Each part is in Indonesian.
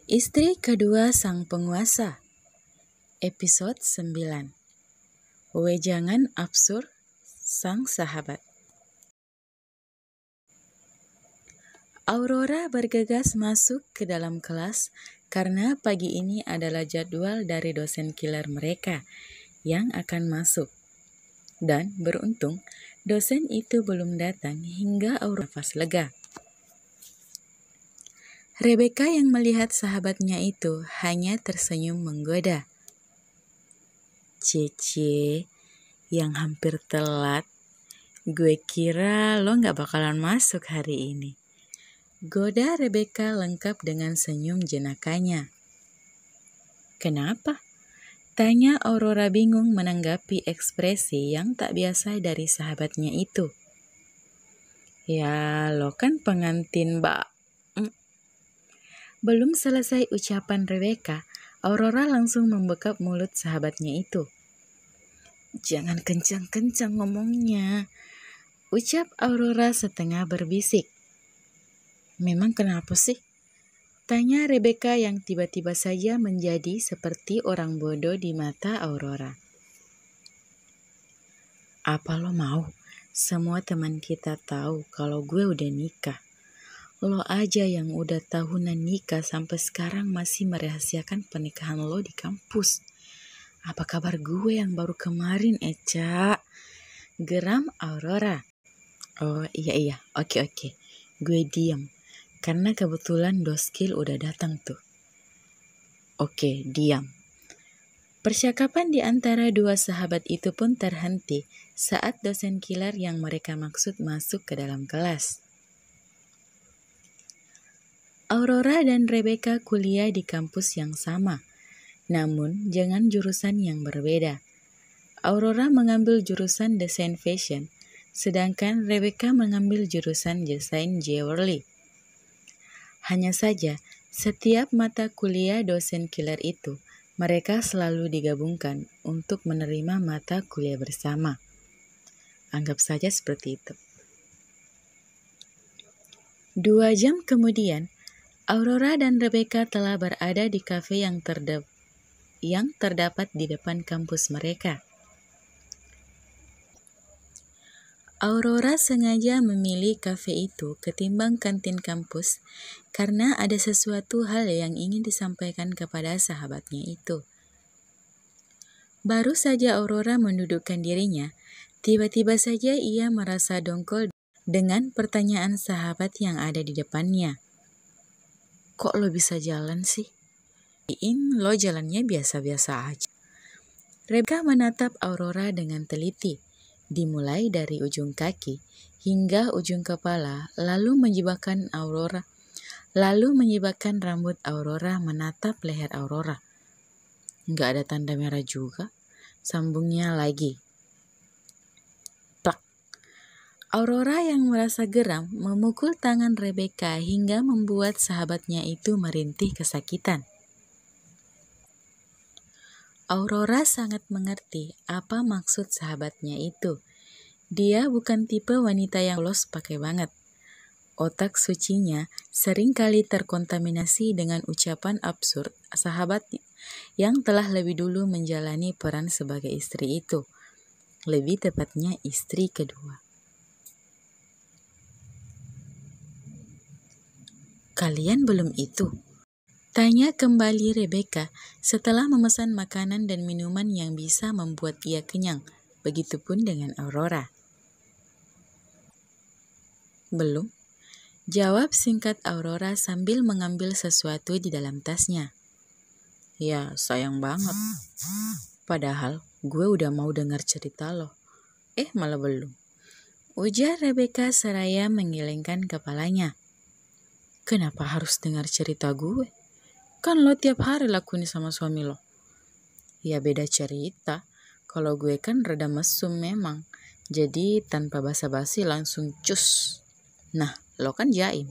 Istri kedua sang penguasa. Episode 9. Wejangan absurd sang sahabat. Aurora bergegas masuk ke dalam kelas karena pagi ini adalah jadwal dari dosen killer mereka yang akan masuk. Dan beruntung, dosen itu belum datang hingga Aurora nafas lega. Rebecca yang melihat sahabatnya itu hanya tersenyum menggoda. Cece, yang hampir telat, gue kira lo gak bakalan masuk hari ini. Goda Rebecca lengkap dengan senyum jenakanya. Kenapa? Tanya Aurora bingung menanggapi ekspresi yang tak biasa dari sahabatnya itu. Ya, lo kan pengantin, Mbak. Belum selesai ucapan Rebecca, Aurora langsung membekap mulut sahabatnya itu. Jangan kencang-kencang ngomongnya, ucap Aurora setengah berbisik. Memang kenapa sih? Tanya Rebecca yang tiba-tiba saja menjadi seperti orang bodoh di mata Aurora. Apa lo mau? Semua teman kita tahu kalau gue udah nikah. Lo aja yang udah tahunan nikah sampai sekarang masih merahasiakan pernikahan lo di kampus. Apa kabar gue yang baru kemarin, Eca? Geram Aurora. Oh iya, oke. Gue diam, karena kebetulan Doskil udah datang tuh. Oke, diam. Percakapan di antara dua sahabat itu pun terhenti saat dosen killer yang mereka maksud masuk ke dalam kelas. Aurora dan Rebecca kuliah di kampus yang sama, namun jangan jurusan yang berbeda. Aurora mengambil jurusan desain fashion, sedangkan Rebecca mengambil jurusan desain jewelry. Hanya saja, setiap mata kuliah dosen killer itu, mereka selalu digabungkan untuk menerima mata kuliah bersama. Anggap saja seperti itu. 2 jam kemudian, Aurora dan Rebecca telah berada di kafe yang terdapat di depan kampus mereka. Aurora sengaja memilih kafe itu ketimbang kantin kampus karena ada sesuatu hal yang ingin disampaikan kepada sahabatnya itu. Baru saja Aurora mendudukkan dirinya, tiba-tiba saja ia merasa dongkol dengan pertanyaan sahabat yang ada di depannya. Kok lo bisa jalan sih? Lo jalannya biasa-biasa aja. Rebecca menatap Aurora dengan teliti, dimulai dari ujung kaki hingga ujung kepala, lalu menyibakkan rambut Aurora menatap leher Aurora. Nggak ada tanda merah juga, sambungnya lagi. Aurora yang merasa geram memukul tangan Rebecca hingga membuat sahabatnya itu merintih kesakitan. Aurora sangat mengerti apa maksud sahabatnya itu. Dia bukan tipe wanita yang polos pakai banget. Otak sucinya sering kali terkontaminasi dengan ucapan absurd sahabat yang telah lebih dulu menjalani peran sebagai istri itu. Lebih tepatnya istri kedua. Kalian belum itu? Tanya kembali Rebecca setelah memesan makanan dan minuman yang bisa membuat ia kenyang. Begitupun dengan Aurora. Belum, jawab singkat Aurora sambil mengambil sesuatu di dalam tasnya. Ya, sayang banget. Padahal gue udah mau dengar cerita lo. Malah belum. Ujar Rebecca seraya menggelengkan kepalanya. Kenapa harus dengar cerita gue? Kan lo tiap hari lakuin sama suami lo. Ya beda cerita. Kalau gue kan rada mesum memang. Jadi tanpa basa-basi langsung cus. Nah, lo kan jaim.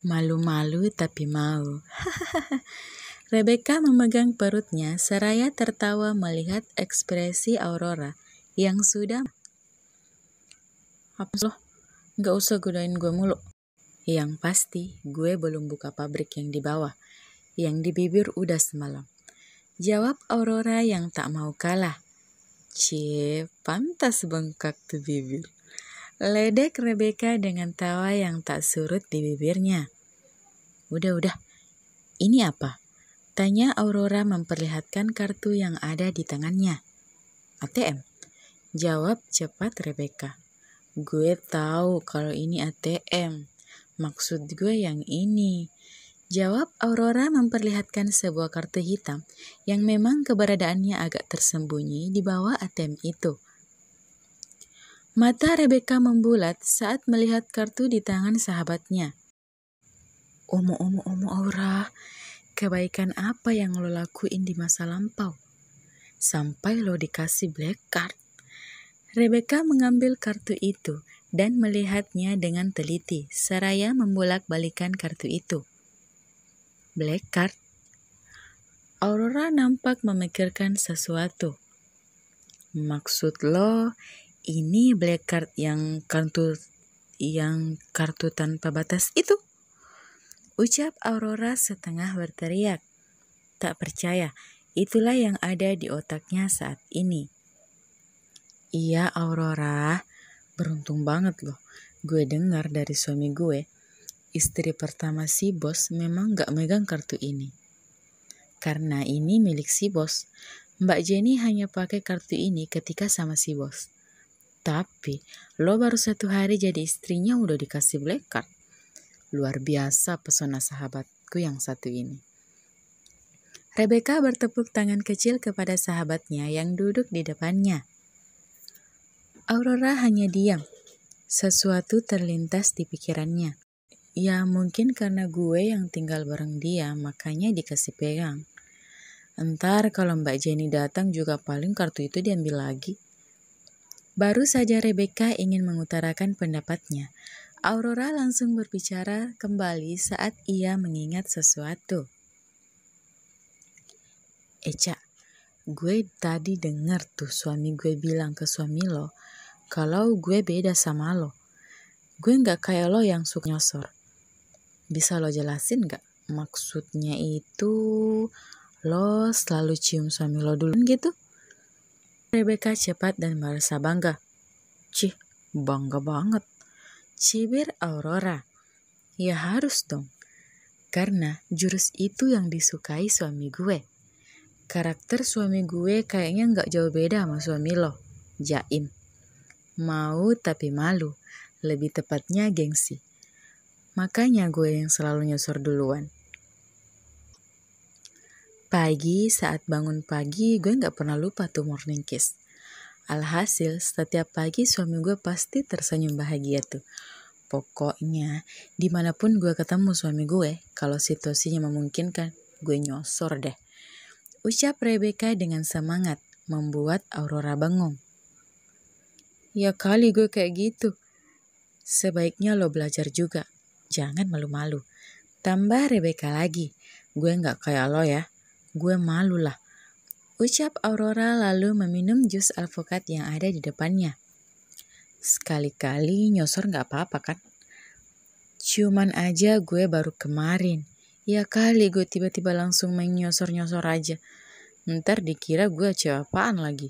Malu-malu tapi mau. Rebecca memegang perutnya seraya tertawa melihat ekspresi Aurora yang sudah. Apa lo? Gak usah godain gue mulu. Yang pasti gue belum buka pabrik yang di bawah. yang di bibir udah semalam. Jawab Aurora yang tak mau kalah. Cie, pantas bengkak tuh bibir. Ledek Rebecca dengan tawa yang tak surut di bibirnya. Udah, ini apa? Tanya Aurora memperlihatkan kartu yang ada di tangannya. ATM. Jawab cepat Rebecca. Gue tahu kalau ini ATM. Maksud gue yang ini. Jawab Aurora memperlihatkan sebuah kartu hitam yang memang keberadaannya agak tersembunyi di bawah ATM itu. Mata Rebecca membulat saat melihat kartu di tangan sahabatnya. Omo Aura, kebaikan apa yang lo lakuin di masa lampau? Sampai lo dikasih black card. Rebecca mengambil kartu itu dan melihatnya dengan teliti, seraya membolak-balikan kartu itu. Black card? Aurora nampak memikirkan sesuatu. Maksud lo, ini black card yang kartu tanpa batas itu? Ucap Aurora setengah berteriak. Tak percaya, itulah yang ada di otaknya saat ini. Iya Aurora, beruntung banget loh. Gue dengar dari suami gue, istri pertama si bos memang gak megang kartu ini. Karena ini milik si bos, Mbak Jenny hanya pakai kartu ini ketika sama si bos. Tapi lo baru 1 hari jadi istrinya udah dikasih black card. Luar biasa pesona sahabatku yang satu ini. Rebecca bertepuk tangan kecil kepada sahabatnya yang duduk di depannya. Aurora hanya diam. Sesuatu terlintas di pikirannya. Ya mungkin karena gue yang tinggal bareng dia makanya dikasih pegang. Entar kalau Mbak Jenny datang juga paling kartu itu diambil lagi. Baru saja Rebecca ingin mengutarakan pendapatnya. Aurora langsung berbicara kembali saat ia mengingat sesuatu. Eca, gue tadi dengar tuh suami gue bilang ke suami lo kalau gue beda sama lo. Gue gak kayak lo yang suka nyosor. Bisa lo jelasin gak? Maksudnya itu lo selalu cium suami lo dulu gitu? Rebecca cepat dan merasa bangga. Cih, bangga banget. Cibir Aurora. Ya harus dong. Karena jurus itu yang disukai suami gue. Karakter suami gue kayaknya gak jauh beda sama suami lo. Jaim. Mau tapi malu. Lebih tepatnya gengsi. Makanya gue yang selalu nyosor duluan. Pagi saat bangun pagi gue gak pernah lupa tuh morning kiss. Alhasil setiap pagi suami gue pasti tersenyum bahagia tuh. Pokoknya dimanapun gue ketemu suami gue, kalau situasinya memungkinkan, gue nyosor deh. Ucap Rebecca dengan semangat, membuat Aurora bengong. Ya kali gue kayak gitu. Sebaiknya lo belajar juga, jangan malu-malu. Tambah Rebecca lagi, gue gak kayak lo ya, gue malu lah. Ucap Aurora lalu meminum jus alpukat yang ada di depannya. Sekali-kali nyosor gak apa-apa kan? Cuman aja gue baru kemarin. Ya kali gue tiba-tiba langsung main nyosor-nyosor aja. Ntar dikira gue cewek apaan lagi.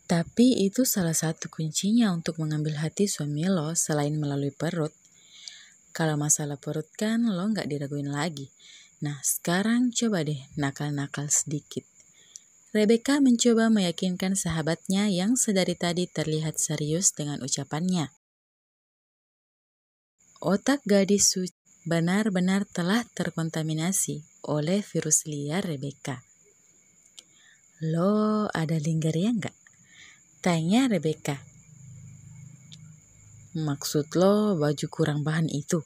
Tapi itu salah satu kuncinya untuk mengambil hati suami lo selain melalui perut. Kalau masalah perut kan lo gak diraguin lagi. Nah sekarang coba deh nakal-nakal sedikit. Rebecca mencoba meyakinkan sahabatnya yang sedari tadi terlihat serius dengan ucapannya. Otak gadis suci benar-benar telah terkontaminasi oleh virus liar Rebecca. Lo ada linggaria nggak? Tanya Rebecca. Maksud lo baju kurang bahan itu?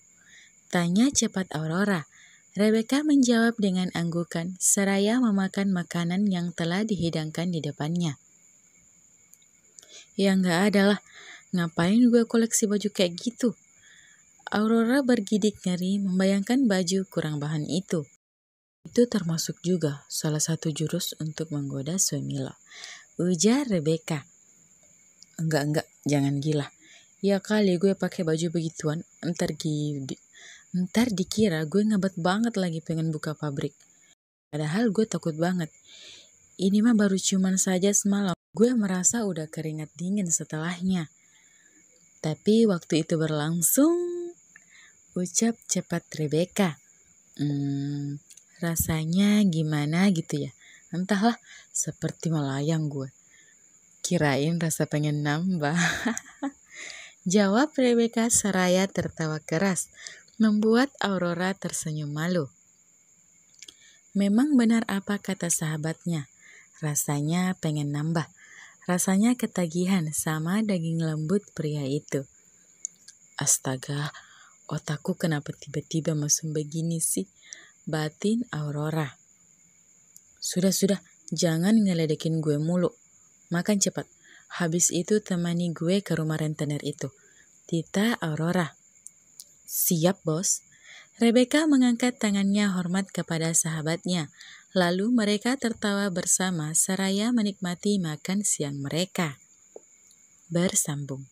Tanya cepat Aurora. Rebecca menjawab dengan anggukan seraya memakan makanan yang telah dihidangkan di depannya. Ya nggak ada lah, ngapain gue koleksi baju kayak gitu? Aurora bergidik ngeri membayangkan baju kurang bahan itu. Itu termasuk juga salah satu jurus untuk menggoda suami lo. Ujar Rebecca. Enggak, jangan gila. Ya kali gue pakai baju begituan, ntar Ntar dikira gue ngebet banget lagi pengen buka pabrik. Padahal gue takut banget. Ini mah baru ciuman saja semalam. Gue merasa udah keringat dingin setelahnya. Tapi waktu itu berlangsung, ucap cepat Rebecca. Rasanya gimana gitu ya? Entahlah, seperti melayang gue. Kirain rasa pengen nambah. Jawab Rebecca seraya tertawa keras, membuat Aurora tersenyum malu. Memang benar apa kata sahabatnya. Rasanya pengen nambah. Rasanya ketagihan sama daging lembut pria itu. Astaga, otakku kenapa tiba-tiba mesum begini sih? Batin Aurora. Sudah, jangan ngeledekin gue mulu. Makan cepat. Habis itu temani gue ke rumah rentenir itu. Tita Aurora. Siap, bos. Rebecca mengangkat tangannya hormat kepada sahabatnya. Lalu mereka tertawa bersama seraya menikmati makan siang mereka. Bersambung.